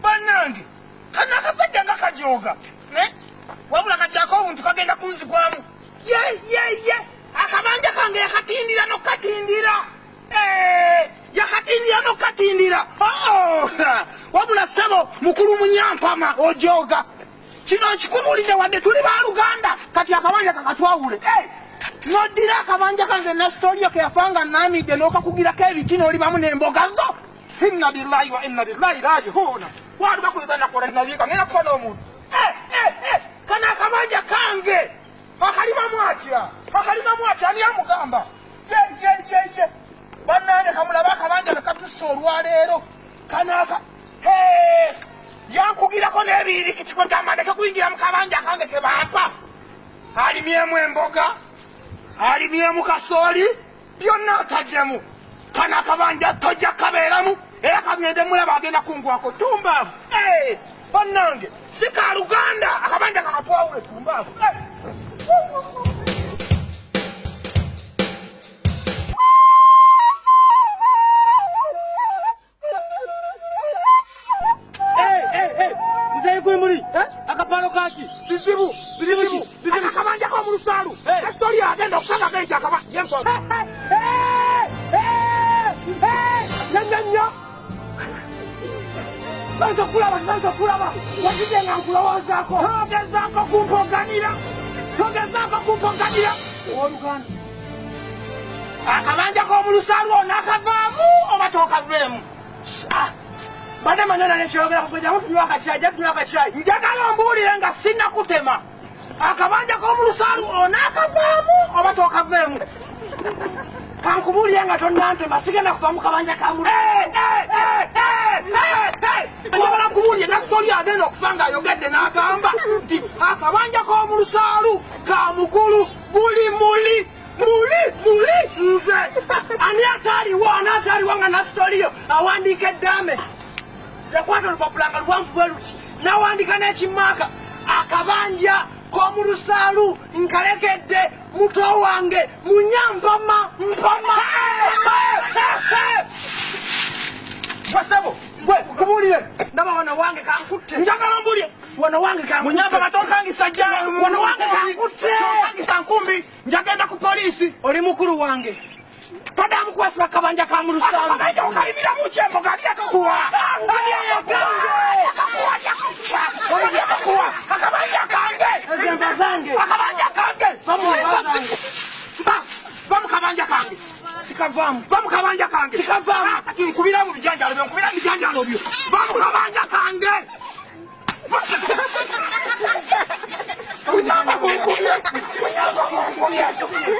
Banange kana kasajja ngakajoga wabula kati ako omuntu kagenda kunzigwamu ye akabanja kange yakatindira nokatindira wabula sebo mukulu munyampama ojoga kino nkikubulire wadde tuli baluganda kati akabanja kakatwawule nodira akabanja kange nesitoliyo keyafanga namide nokakugirako ebiti nolibamu nemboga zo inna lillahi wa inna lillahi raji'un wali bakulibana kola nalika ngena kufana omuntu kana akabanja kange akalima mwatya ani amugamba ye banange kamulaba akabanja nekatusa olwaleero kanaka yankugirako n'ebirikitiko ntamandeke kuyingira mu kabanja kange kebampa alimyemu emboga alimyemu kasooli byonna ataddemu kana akabanja tojja kabeeramu era kamyende mulaba agenda kungwako tumbaavu bannange si ka luganda akabanja kakatwawule tumbaavu Muri akaparo kaki bizibu akabanja ko mu lusalu story agenda okusanga benja akabanja yempo nyanya Banza kulaba wakijenga nkulowozako togezako kumpoganira oluganda akabanja ko mu lusalu onakavaamu oba tokavemu bana manana nechogera kuja mtu nywaka chai njagala mbulire nga sina kutema akabanja ko mu lusalu onakavaamu oba tokavemu kankubulire nga tonnante masigenda kuva mu kabanja kamulu njagala nkubulire na story agenda okufanga ayogedde n'agamba nti akabanja ko mu lusalu ka mukulu guli muli nze ani ataliwo nga na story yo awandika eddame yakwata olupapulanga luwanvu bwe luti nawandika n'ekimaka akabanja k'omu lusalu nkalekedde muto wange munyampama basabo gwe kubulire ndaba wana wange kankutte njagala mbulire wana wange kankutte munyampama tokangisa jja wana wange kankutte tokangisa nkumbi njagenda ku polisi oli mukulu wange Padamu kwasiba kabanja ka mu lusalu akabanja okalimira mu kyembo gali akakuwa akabanja kange ezemba zange akabanja kange vamu kabanja kange sikavamu vamu kabanja kange sikavamu ati nkubira mu bijanjalo byo vamu kabanja kange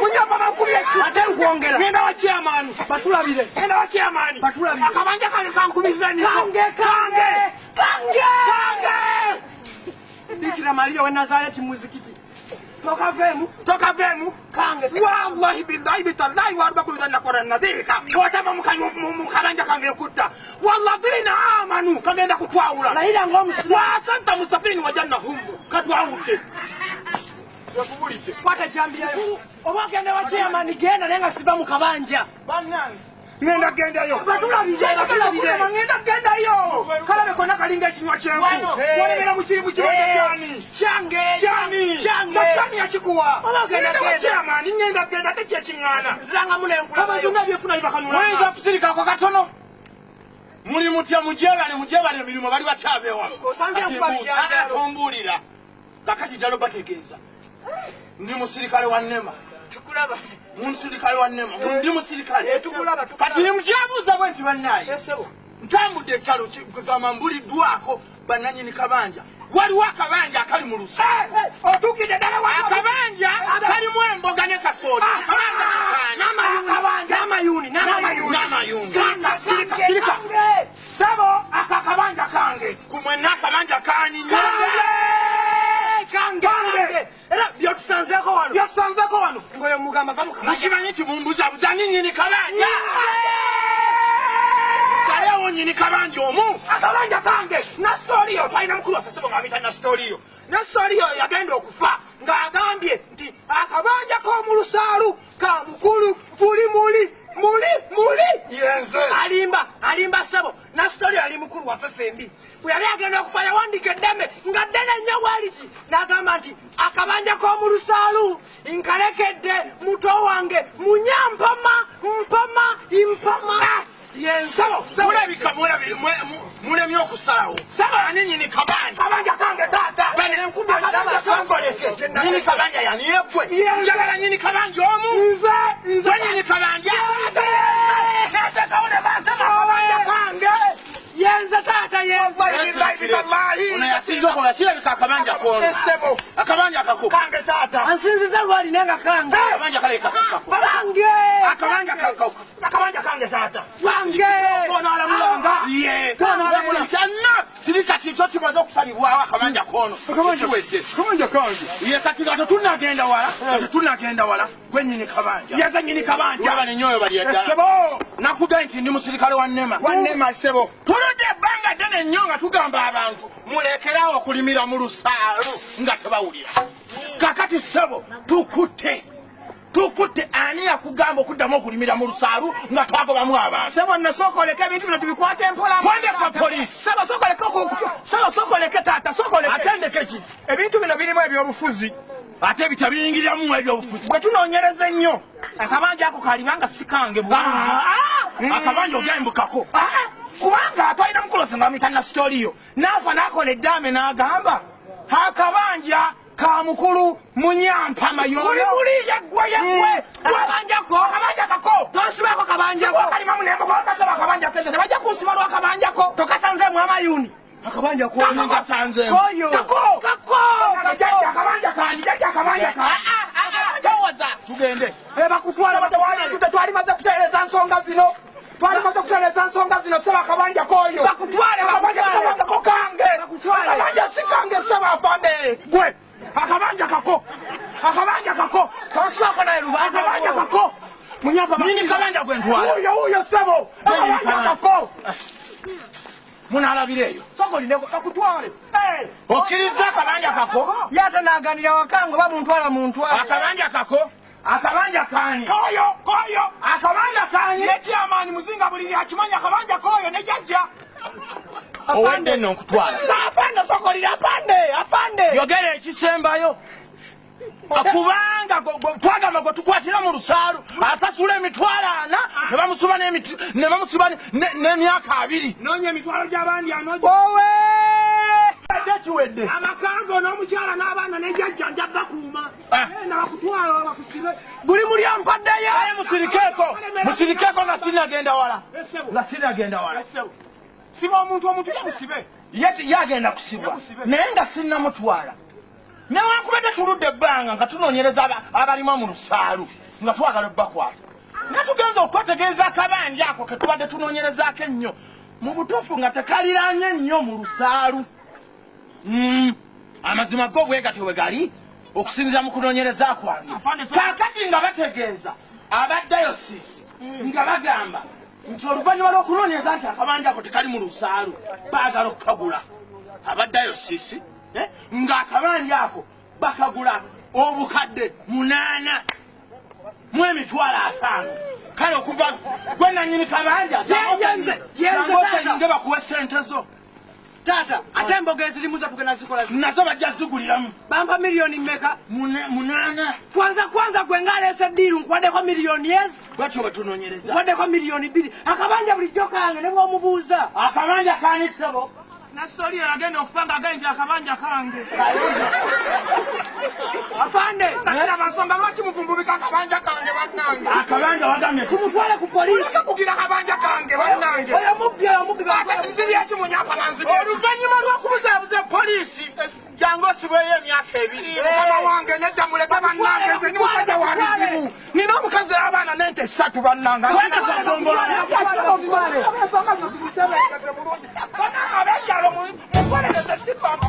Munyamba makubye ate nkwongera ngenda wa chairman batulabire akabanja kale kankubizani kange Bikira Maria wa Nazareti muzikiti tokavemu kange wallahi billahi bitallahi wa rabbukum nakora nadhika watama mukabanja kange kutta walladhina amanu kagenda kutwawula na ila ngomuswa santa musafini wa jannahum katwawuke yakubulite kwata jambia yo obagenda wa chairman genda nenga siba mu kabanja bannange ngenda gendayo batulabije ngenda gendayo kalabe kona kalinga kinywa kyenvu wonebera mu kibu cyane change yakikuwa obagenda wa chairman ngenda genda tekye kingana zanga munenkula abantu nabyefuna bibakanula wenza kusirika kwa katono muri mutya mujebale milimo bali batabewa osanze kubabijanja tombulira kakati jalo bategeza ndi musirikale wa Nema tukulaba musirikale wa Nema ndi musirikale tukulaba kati mjabuza bwenti bannaye yesebo ntamudde kyalo kuzama mbuli dwako bananyi ni kabanja wali wakabanja akali mu lusa otukide dala wa kabanja akali mu emboga ne kasoli namayuni kana sirika sabo akakabanja kange kumwe nakabanja kani kange Mukimanyi nti mumbuzabuza nnyini kabanja. Salewo nnyini kabanja omu. Akabanja kange Nastoriyo twalina mukulu waffe Ssebo ng'amuyita Nastoriyo. Nastoriyo yagenda okufa ng'agambye nti akabanja k'omu lusaalu ka mukulu muli yenze. Alimba Ssebo. Nastoriyo ali mukulu waffe fembi. Bwe yali agenda okufa yawandika eddembe nga ddene nnyo bwaliti n'agamba nti akabanja k'omu lusaalu nkalekedde muto wange Munyampama Impama. Yensabo mulabika mulemye okusalawo. Ssebo ani nnyini kabanja? Kabanja kange taata. Nnyini kabanja yani yeggwe. Njagala nnyini kabanja omu. Nze nnyini kabanja. Yenze taata yenze. Ono yasinza okola kirabika akabanja kono. Ssebo akabanja kako kange taata. Ansinziza lwali nenga kange. Akabanja kaleka kako. Bange. Akabanja kako. Akabanja kange taata. Bange. Kono alamulanga. Ye. Kono alamulanga. Sirika kito kimaze okusalibwawo akabanja kono. Akabanja wedde. Akabanja kange. Ye kati gato tunagenda wala. Tunagenda wala. Gwe nnyini kabanja. Yaza nnyini kabanja. Aba nenyoyo bali edda. Ssebo. Nakuga nti ndi musirikale wa Nema. Wa Nema Ssebo. Tuludde ebbanga ddene nnyo nga tugamba abantu mulekerawo okulimira mu lusaalu nga tebawulira. Kakati Ssebo tukutte ani yakugamba okuddamu okulimira mu lusaalu nga twagobamu abantu. Ssebo nasooka oleke ebintu bino tubikwate mpola. Twandeka poliisi. Ssebo sooka oleke taata sooka oleke. Atendeke ki? Ebintu bino birimu ebyobufuzi. Ate ebitabiyingiramu ebyobufuzi. Bwe tunoonyereza ennyo akabanja ako kalibanga si kange bwana. Akabanja ogembukako. Kubanga atwalina mukulu waffe ng'amuyita Nastoriyo n'afa n'akola eddame n'agamba akabanja ka mukulu Munyampama yoyo. Muli yeggwe. Akabanja kako. Tosibako kabanja ko. Kalima munembo ko kasaba akabanja kese. Tebajja kusiba lwa kabanja ko. Tokasanzeemu amayuni. Akabanja ko. Kasanzeemu. Koyo. Kako. Akabanja kandi. Akabanja ka. Tawaza. Tugende. Bakutwala batawali tutwalimaze kuteereza nsonga zino. Twalimaze kuteereza nsonga zino Ssebo akabanja koyo. Bakutwale akabanja ko kange. Akabanja si kange Ssebo afande. Gwe. Akabanja kako. Tosibako naye lubanja. Akabanja kako. Munyampama. Nnyini kabanja gwe ntwala. Uyo Ssebo. Akabanja kako. Munalabira eyo. Sokolineko akutwale. Okkiriza akabanja kako. Yate n'aganira wakange oba muntwala. Akabanja kako. Akabanja kani. Koyo. Akabanja kani. Nekyamaanyi muzinga buli akimanya akabanja koyo ne jjajja. Owedde nno nkutwala. Afande sokolira afande. Yogera ekisembayo. Kubanga twagamba gwe tukwatira mu lusaalu asasula emitwalo 4 ne bamusiba n'emyaka 2. Noonya emitwalo gy'abandi anoja. Kiwedde. Amakago n'omukyala n'abaana ne jjajja nja gakuuma. Na bakutwala bakusibe. Buli muli ampaddeyo. Musirikeeko nga sinagenda wala. Siba omuntu yamusibe. Yagenda kusibwa. Naye nga sinnamutwala. Newankubadde tuludde ebbanga nga tunoonyereza abalimu mu lusaalu nga twagala obbakwata. Natugenza okwetegereza akabanja ako ke tubadde tunoonyerezaako ennyo. Mu butuufu nga tekaliraanye nnyo mu lusaalu. Amazima go bwe gatyo bwe gali okusinziira mu kunoonyereza kwange. Kaakati nga bategeeza abadayosisi nga bagamba nti oluvannyuma lw'okunoonyereza nti akabanja ako tekali mu lusaalu baagala okukagula. Abadayosisi nga akabanja ako bakagula obukadde 8 mu emitwalo 5. Kale okuva gwe nannyini kabanja yenze bakuwa ssente zo. Tata, ate emboga ezirimu za tugenda zikola nazo bajja ziguliramu. Bampa milioni mmeka? 8. Kwanza gwe ngaleese ddiiru nkwaddeko milioni yes. Bwatyo bwe tunoonyereza. Nkwaddeko milioni 2. Akabanja bulijjo kange ne bw'omubuuza. Akabanja kaani Ssebo? Nastoriyo yagenda okufa ng'agambye nti akabanja kange. Afande. Nasiraba nsonga lwaki muvumbubika akabanja kange bannange. Akabanja wagambye tumutwale ku poliisi. Kugira akabanja kange bannange. Oyo mubbi. Ate nzibye ki Munyampama nzibye. Oluvannyuma lw'okubuzaabuza poliisi jangu osibweyo emyaka 2. Mukama wange nedda muleke bannange nze ni musajja wa bizibu. Nina omukazi w'abaana n'ente 3 bannange. Abekyalo mukolereze sipamba.